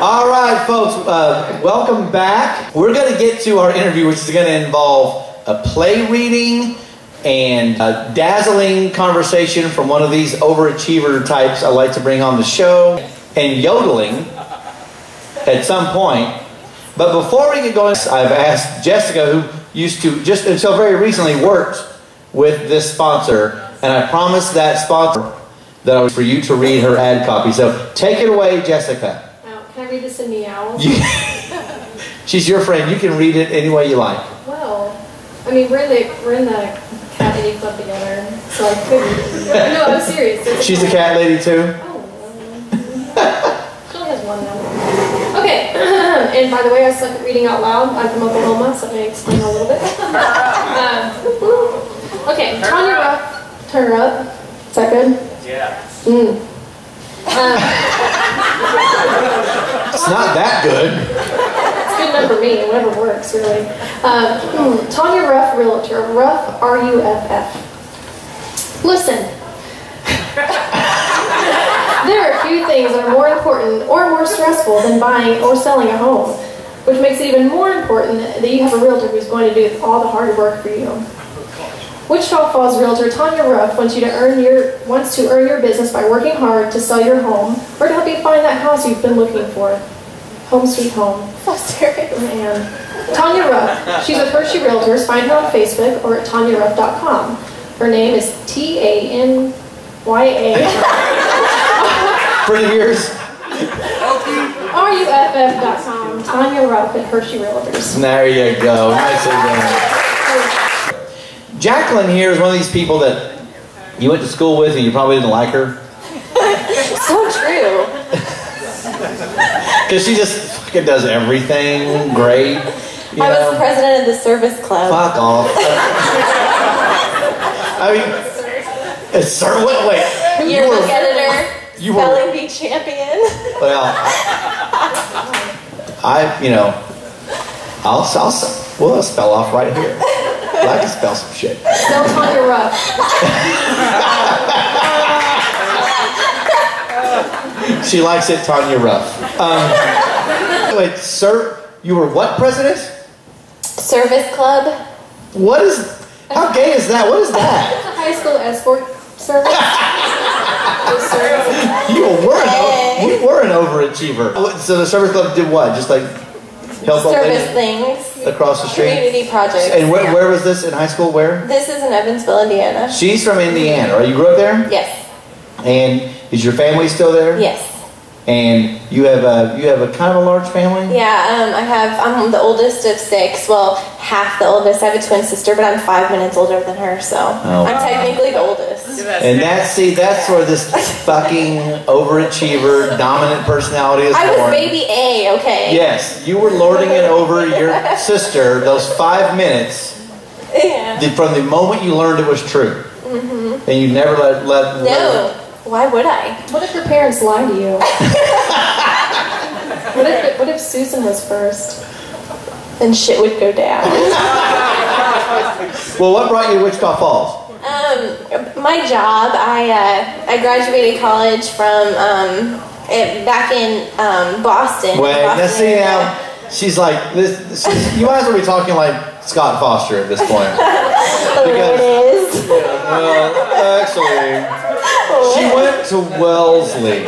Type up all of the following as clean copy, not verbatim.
All right, folks, welcome back. We're going to get to our interview, which is going to involve a play reading and a dazzling conversation from one of these overachiever types I like to bring on the show, and yodeling at some point. But before we get going, I've asked Jessica, who used to, just until very recently, worked with this sponsor, and I promised that sponsor that I was for you to read her ad copy. So take it away, Jessica. Can I read this in meows? She's your friend. You can read it any way you like. Well, I mean, we're in the cat lady club together, so I could read it. No, I'm serious. She's a cat lady too? Oh, she only has one now. Okay, and by the way, I suck at reading out loud. I'm from Oklahoma, so I'm going to explain a little bit. Okay, Tanya Ruff, turn her up. Is that good? Yeah. It's not that good. It's good enough for me, whatever works, really. Tanya Ruff, realtor. Ruff, R-U-F-F. Listen. There are few things that are more important or more stressful than buying or selling a home, which makes it even more important that you have a realtor who's going to do all the hard work for you. Wichita Falls realtor Tanya Ruff wants to earn your business by working hard to sell your home or to help you find that house you've been looking for. Home sweet home. So serious. Man. Tanya Ruff. She's with Hershey Realtors. Find her on Facebook or at tanyaruff.com. Her name is T-A-N-Y-A. For years. RUFF.com. Tanya Ruff at Hershey Realtors. There you go. Nicely done. Jaclyn here is one of these people that you went to school with and you probably didn't like her. So true. Because she just fucking does everything great. I was the president of the service club. Fuck off. I mean, wait. Yearbook editor, spelling bee champion. Well, we'll spell off right here. I can spell some shit. Spell Tanya Ruff. She likes it, Tanya Ruff. Wait, sir, you were what president? Service club. What is? How gay is that? What is that? It's a high school escort service. You were an overachiever. So the service club did what? Just like help service things across the street? Community projects. And where was this in high school? Where? This is in Evansville, Indiana. She's from Indiana, right? You grew up there? Yes. And is your family still there? Yes. And you have a kind of a large family? Yeah, I'm the oldest of 6. Well, half the oldest. I have a twin sister, but I'm 5 minutes older than her, so I'm technically the oldest. And that's where this fucking overachiever, dominant personality is born. I was baby A, okay? Yes, you were lording it over your sister those 5 minutes. Yeah. From the moment you learned it was true. Mm-hmm. And you never let No. Why would I? What if your parents lied to you? What if Susan was first? Then shit would go down. Well, what brought you to Wichita Falls? My job. I graduated college from back in Boston. Wait, let's see now. She's like this. You might as well be talking like Scott Foster at this point. There it is. Well, actually, she went to Wellesley.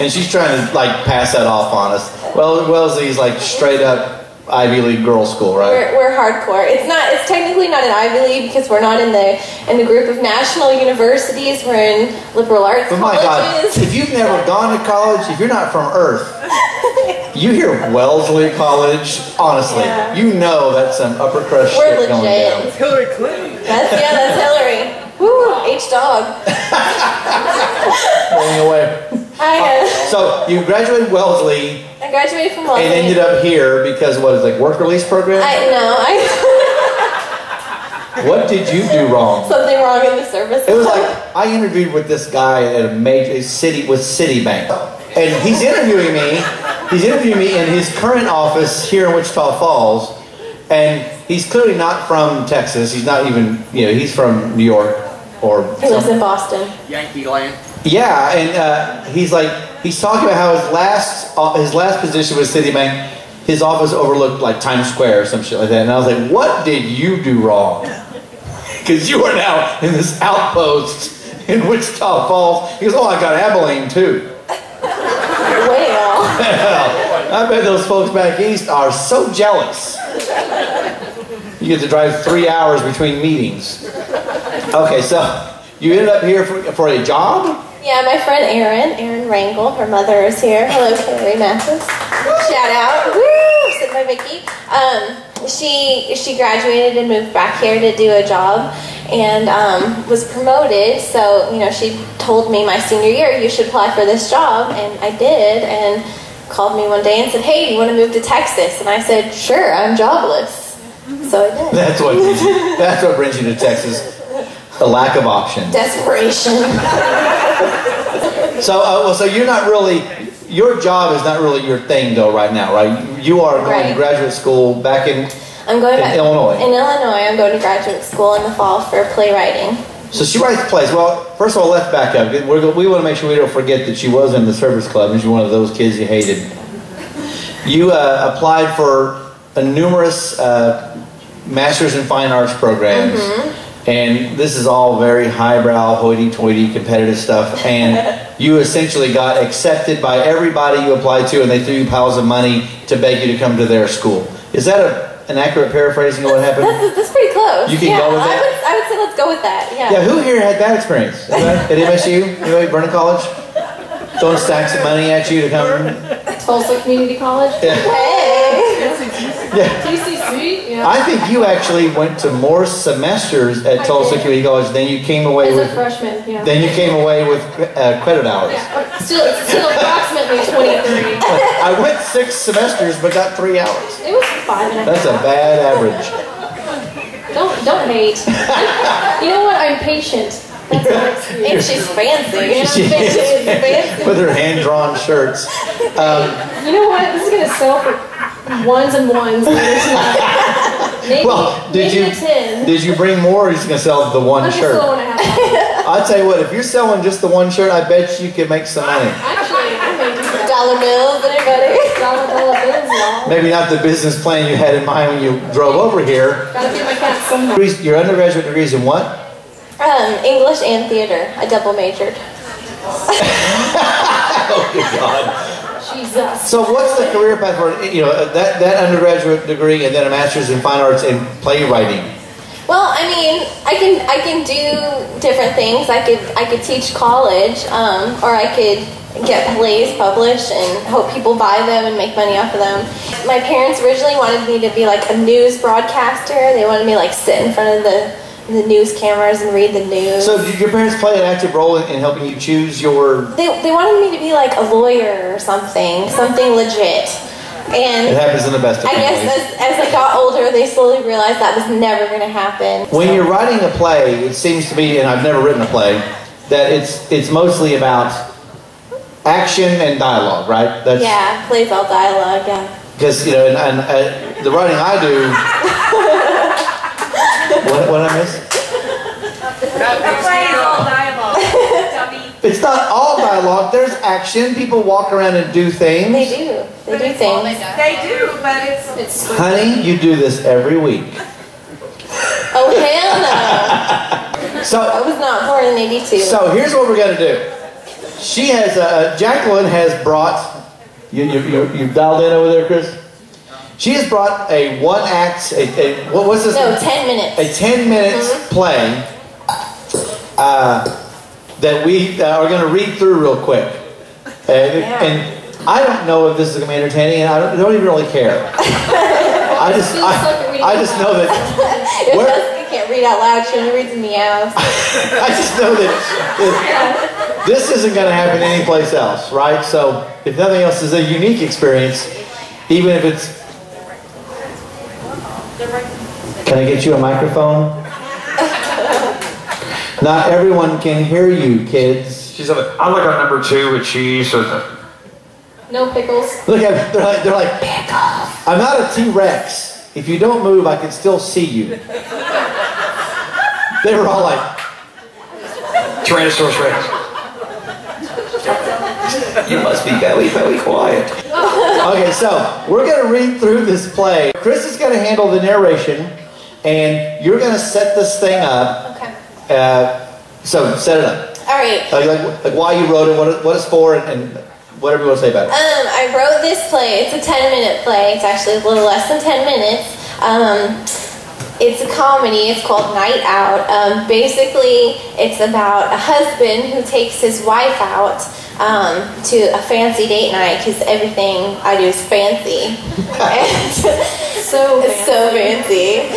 And she's trying to like pass that off on us. Well, Wellesley's like straight up Ivy League girls' school, right? We're hardcore. It's technically not an Ivy League because we're not in the group of national universities. We're in liberal arts colleges. My God, if you've never gone to college, if you're not from Earth, you hear Wellesley College, honestly, you know that's some upper crust shit going down. It's Hillary Clinton. That's Hillary. Woo, H-Dog. Going away. So you graduated Wellesley. I graduated from Wellesley. And ended up here because what is it, like work release program? What did you do wrong? Something wrong in the service. It was like I interviewed with this guy at a major city with Citibank, and he's interviewing me. He's interviewing me in his current office here in Wichita Falls, and he's clearly not from Texas. He's not even, he's from New York or. He lives in Boston. Yankee land. Yeah, and he's talking about how his last position with Citibank, his office overlooked like Times Square or some shit like that. And I was like, what did you do wrong? Because you are now in this outpost in Wichita Falls. He goes, oh, I got Abilene too. Well. I bet those folks back east are so jealous. You get to drive 3 hours between meetings. Okay, so you ended up here for a job? Yeah, my friend Erin Rangel, her mother is here. Hello, Carrie Mathis. Shout out. Woo! Sit by Vicky. She graduated and moved back here to do a job and was promoted. So, you know, she told me my senior year, you should apply for this job. And I did, and called me one day and said, hey, do you want to move to Texas? And I said, sure, I'm jobless. So I did. That's what brings you to Texas. The lack of options. Desperation. So you're not really, your job is not really your thing though right now, right? You are going to graduate school back in Illinois. In Illinois, I'm going to graduate school in the fall for playwriting. So she writes plays. Well, first of all, let's back up. We want to make sure we don't forget that she was in the service club and she's one of those kids you hated. You applied for numerous Masters in Fine Arts programs. Mm-hmm. And this is all very highbrow, hoity-toity, competitive stuff. And you essentially got accepted by everybody you applied to, and they threw you piles of money to beg you to come to their school. Is that an accurate paraphrasing of what happened? That's pretty close. You can go with that? I would say let's go with that, yeah. Yeah, who here had that experience? At MSU? Anybody, Vernon College? Throwing stacks of money at you to come? Tulsa Community College? Yeah. Yeah. TCC? Yeah. I think you actually went to more semesters at Tulsa Community College than you came away with. As a freshman, yeah. Then you came away with credit hours. Yeah. Still approximately 23. I went 6 semesters but got 3 hours. It was 5.5. That's a bad average. Don't hate. You know what? I'm patient. That's my excuse. And she's fancy. And I'm fancy. With her hand-drawn shirts. You know what? This is going to sell for ones and ones later tonight. Maybe, maybe a 10. Did you bring more or are you just going to sell the one shirt? I'll tell you what, if you're selling just the one shirt, I bet you could make some money. Actually, I may do that. Dollar bills, anybody? Dollar bills, y'all. Maybe not the business plan you had in mind when you drove over here. Gotta get my cat somewhere. Your undergraduate degrees in what? English and theater. I double majored. Oh, good God. Jesus. So what's the career path for that undergraduate degree and then a master's in fine arts in playwriting? Well, I mean, I can do different things. I could teach college, or I could get plays published and hope people buy them and make money off of them. My parents originally wanted me to be like a news broadcaster. They wanted me to like sit in front of the news cameras and read the news. So did your parents play an active role in helping you choose your... They wanted me to be like a lawyer or something legit. And it happens in the best of families. I guess as I got older, they slowly realized that was never going to happen. When you're writing a play, it seems to me, and I've never written a play, that it's mostly about action and dialogue, right? Yeah, plays all dialogue, yeah. Because, the writing I do... What I miss? It's not all dialogue. There's action. People walk around and do things. They do. They do things. They do, but it's... Honey, you do this every week. Oh, hell no. So I was not born in 82. So here's what we're going to do. She has, Jaclyn has brought, you've dialed in over there, Chris? She has brought a one-act, what's this? No, 10 minutes. A 10 minutes play that we are going to read through real quick. And I don't know if this is going to be entertaining, and I don't even really care. I just know that... You can't read out loud, she only reads in meows. I just know that this isn't going to happen anyplace else, right? So, if nothing else, it's a unique experience, even if it's... Can I get you a microphone? Not everyone can hear you, kids. She's like, I'm like on number 2 with cheese. So no pickles. Look at they're like pickles. I'm not a T-Rex. If you don't move, I can still see you. They were all like Tyrannosaurus Rex. You must be very, very quiet. Okay, so we're going to read through this play. Chris is going to handle the narration, and you're going to set this thing up. Okay. So set it up. All right. Like why you wrote it, what it's for, and whatever you want to say about it. I wrote this play. It's a 10-minute play. It's actually a little less than 10 minutes. It's a comedy. It's called Night Out. Basically, it's about a husband who takes his wife out to a fancy date night because everything I do is fancy. And so fancy.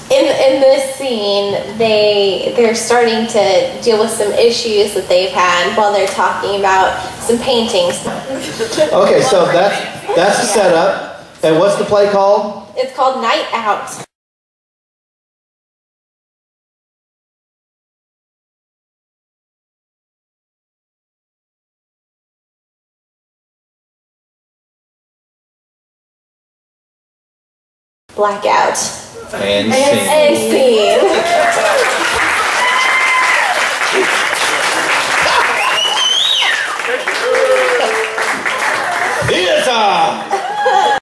And in this scene, they're starting to deal with some issues that they've had while they're talking about some paintings. Okay, so that's the setup. And what's the play called? It's called Night Out. Blackout. And scene.